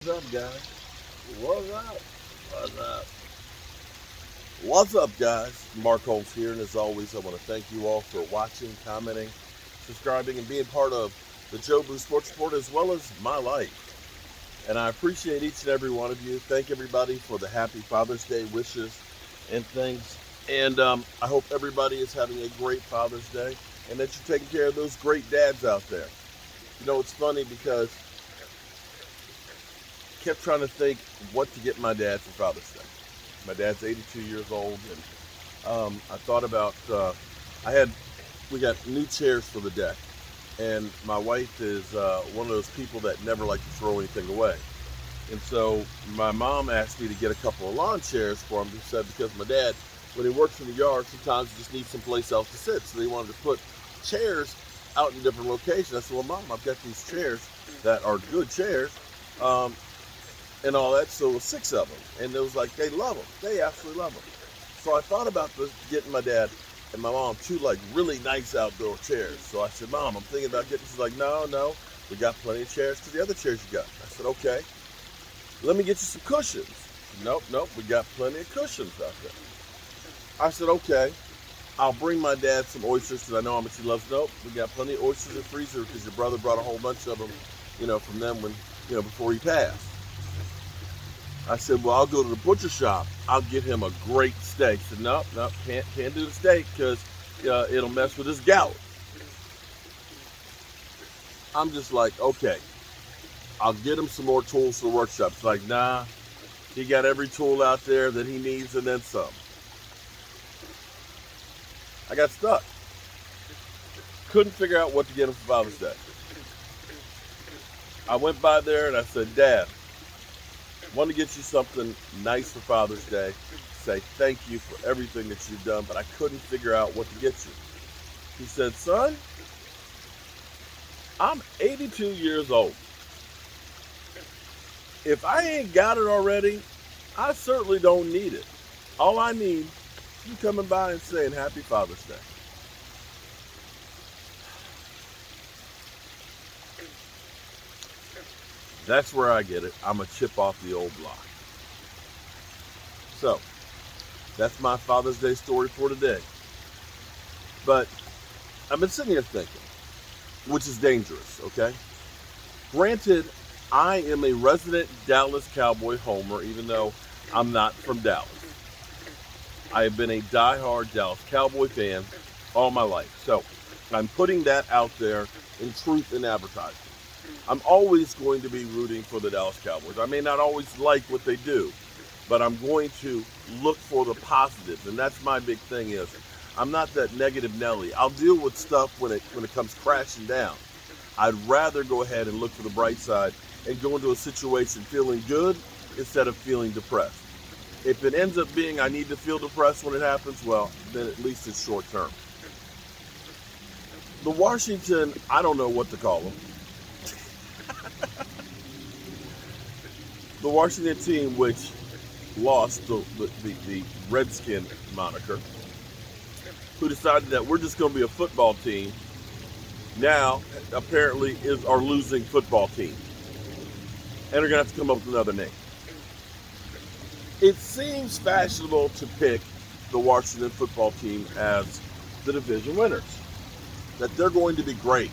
What's up, guys? What's up? What's up? What's up, guys? Mark Holmes here, and as always, I want to thank you all for watching, commenting, subscribing, and being part of the Joe Boo Sports Report as well as my life. And I appreciate each and every one of you. Thank everybody for the happy Father's Day wishes and things. And I hope everybody is having a great Father's Day and that you're taking care of those great dads out there. You know, it's funny because kept trying to think what to get my dad for Father's Day. My dad's 82 years old, and I thought about we got new chairs for the deck, and my wife is one of those people that never like to throw anything away, and so my mom asked me to get a couple of lawn chairs for him. She said because my dad, when he works in the yard, sometimes he just needs someplace else to sit, so they wanted to put chairs out in different locations. I said, well, Mom, I've got these chairs that are good chairs. And all that, so it was 6 of them, and it was like they love them. They absolutely love them. So I thought about getting my dad and my mom 2 like really nice outdoor chairs. So I said, Mom, I'm thinking about getting. She's like, no, we got plenty of chairs to the other chairs you got. I said, okay, let me get you some cushions. Nope, we got plenty of cushions out there. I said, okay, I'll bring my dad some oysters because I know how much he loves. Nope, we got plenty of oysters in the freezer because your brother brought a whole bunch of them, from them when, before he passed. I said, well, I'll go to the butcher shop. I'll get him a great steak. He said, nope, can't do the steak because it'll mess with his gout. I'm just like, okay, I'll get him some more tools for the workshop. It's like, nah, he got every tool out there that he needs and then some. I got stuck. Couldn't figure out what to get him for Father's Day. I went by there and I said, Dad, want to get you something nice for Father's Day. Say thank you for everything that you've done, but I couldn't figure out what to get you. He said, son, I'm 82 years old. If I ain't got it already, I certainly don't need it. All I need is you coming by and saying Happy Father's Day. That's where I get it. I'm a chip off the old block. So, that's my Father's Day story for today. But I've been sitting here thinking, which is dangerous, okay? Granted, I am a resident Dallas Cowboy homer, even though I'm not from Dallas. I have been a diehard Dallas Cowboy fan all my life. So, I'm putting that out there in truth and advertising. I'm always going to be rooting for the Dallas Cowboys. I may not always like what they do, but I'm going to look for the positives, and that's my big thing is I'm not that negative Nelly. I'll deal with stuff when it comes crashing down. I'd rather go ahead and look for the bright side and go into a situation feeling good instead of feeling depressed. If it ends up being I need to feel depressed when it happens, well, then at least it's short term. The Washington, I don't know what to call them. The Washington team, which lost the Redskin moniker, who decided that we're just going to be a football team, now apparently is our losing football team. And they're going to have to come up with another name. It seems fashionable to pick the Washington football team as the division winners, that they're going to be great.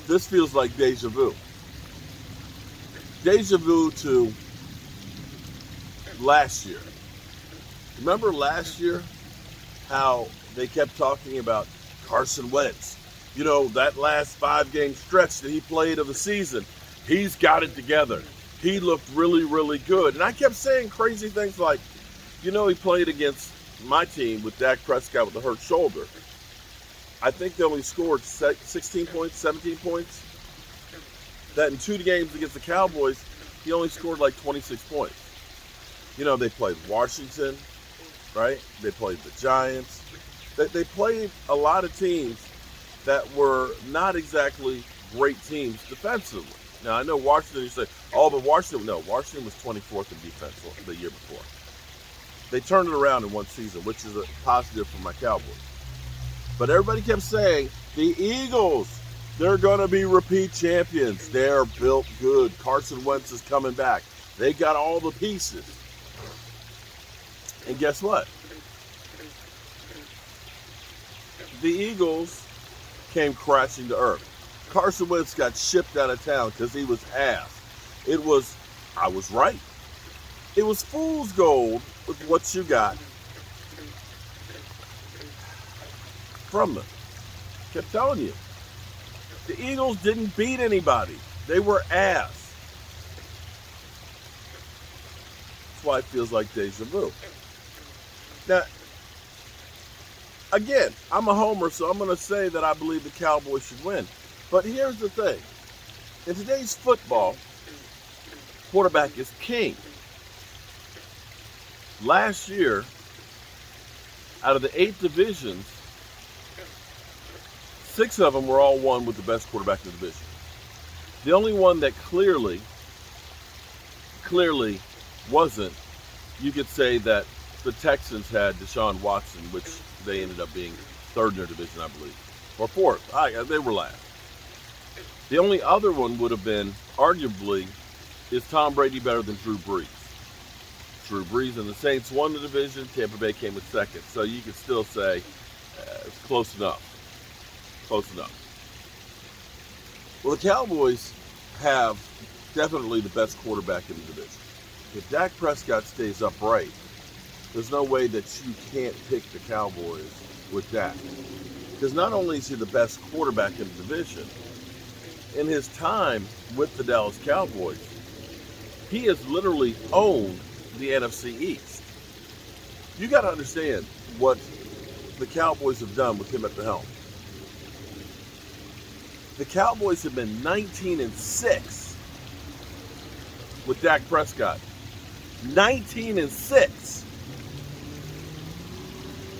This feels like deja vu. Deja vu to last year. Remember last year how they kept talking about Carson Wentz? That last 5-game stretch that he played of the season, he's got it together. He looked really, really good. And I kept saying crazy things like, he played against my team with Dak Prescott with a hurt shoulder. I think they only scored 16 points, 17 points. That in 2 games against the Cowboys, he only scored like 26 points. They played Washington, right? They played the Giants. They played a lot of teams that were not exactly great teams defensively. Now, I know Washington, you say, but Washington was 24th in defense the year before. They turned it around in one season, which is a positive for my Cowboys. But everybody kept saying, the Eagles, They're going to be repeat champions. They're built good. Carson Wentz is coming back. They got all the pieces. And guess what? The Eagles came crashing to earth. Carson Wentz got shipped out of town because he was ass. I was right. It was fool's gold with what you got from them. Kept telling you. The Eagles didn't beat anybody. They were ass. That's why it feels like deja vu. Now, again, I'm a homer, so I'm going to say that I believe the Cowboys should win. But here's the thing. In today's football, quarterback is king. Last year, out of the 8 divisions, 6 of them were all won with the best quarterback in the division. The only one that clearly wasn't, you could say that the Texans had Deshaun Watson, which they ended up being 3rd in their division, I believe, or 4th. They were last. The only other one would have been, arguably, is Tom Brady better than Drew Brees? Drew Brees and the Saints won the division. Tampa Bay came in 2nd. So you could still say it's close enough. Close enough. Well, the Cowboys have definitely the best quarterback in the division. If Dak Prescott stays upright, there's no way that you can't pick the Cowboys with Dak. Because not only is he the best quarterback in the division, in his time with the Dallas Cowboys, he has literally owned the NFC East. You got to understand what the Cowboys have done with him at the helm. The Cowboys have been 19-6 with Dak Prescott. 19-6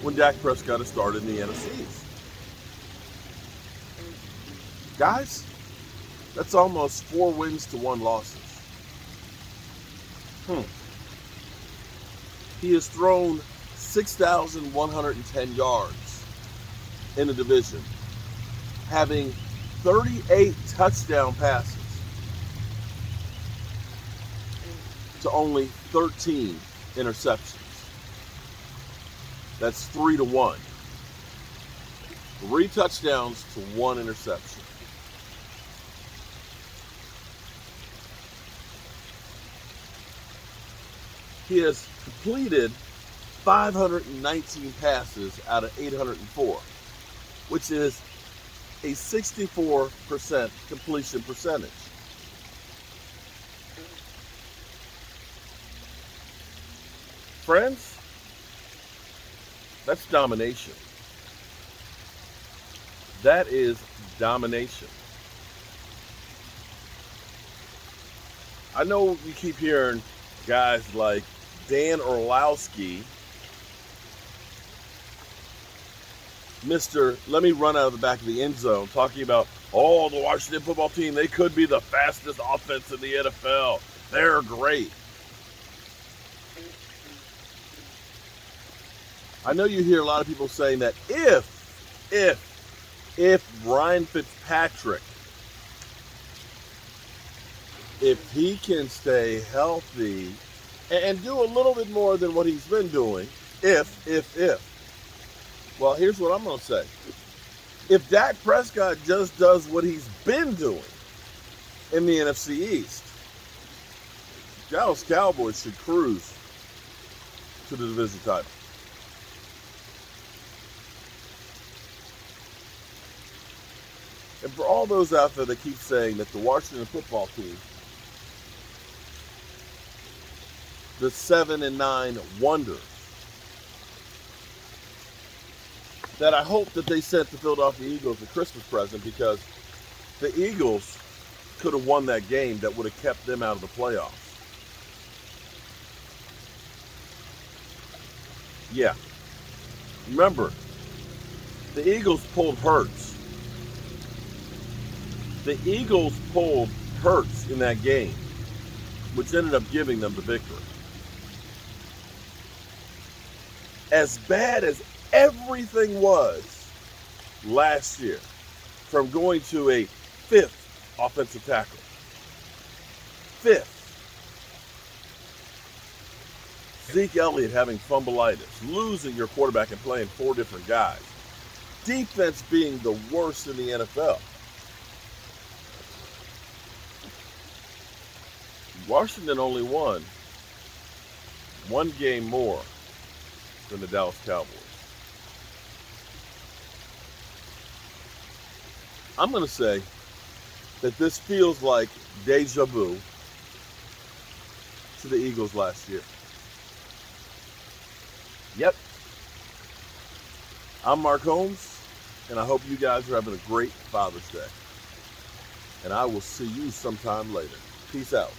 when Dak Prescott has started in the NFC East. Guys, that's almost 4 wins to 1 losses. He has thrown 6,110 yards in the division, having 38 touchdown passes to only 13 interceptions. That's 3 to 1. 3 touchdowns to 1 interception. He has completed 519 passes out of 804, which is a 64% completion percentage. Friends, that's domination. That is domination. I know you keep hearing guys like Dan Orlowski, Mr. Let me run out of the back of the end zone, talking about, the Washington football team, they could be the fastest offense in the NFL. They're great. I know you hear a lot of people saying that if Ryan Fitzpatrick, if he can stay healthy and do a little bit more than what he's been doing, well, here's what I'm going to say. If Dak Prescott just does what he's been doing in the NFC East, Dallas Cowboys should cruise to the division title. And for all those out there that keep saying that the Washington football team, the 7-9 wonder, that I hope that they sent the Philadelphia Eagles a Christmas present, because the Eagles could have won that game that would have kept them out of the playoffs. Yeah. Remember, the Eagles pulled Hurts. The Eagles pulled Hurts in that game, which ended up giving them the victory. As bad as everything was last year, from going to a fifth offensive tackle. Fifth. Zeke Elliott having fumbleitis, losing your quarterback and playing 4 different guys. Defense being the worst in the NFL. Washington only won 1 game more than the Dallas Cowboys. I'm going to say that this feels like deja vu to the Eagles last year. Yep. I'm Mark Holmes, and I hope you guys are having a great Father's Day. And I will see you sometime later. Peace out.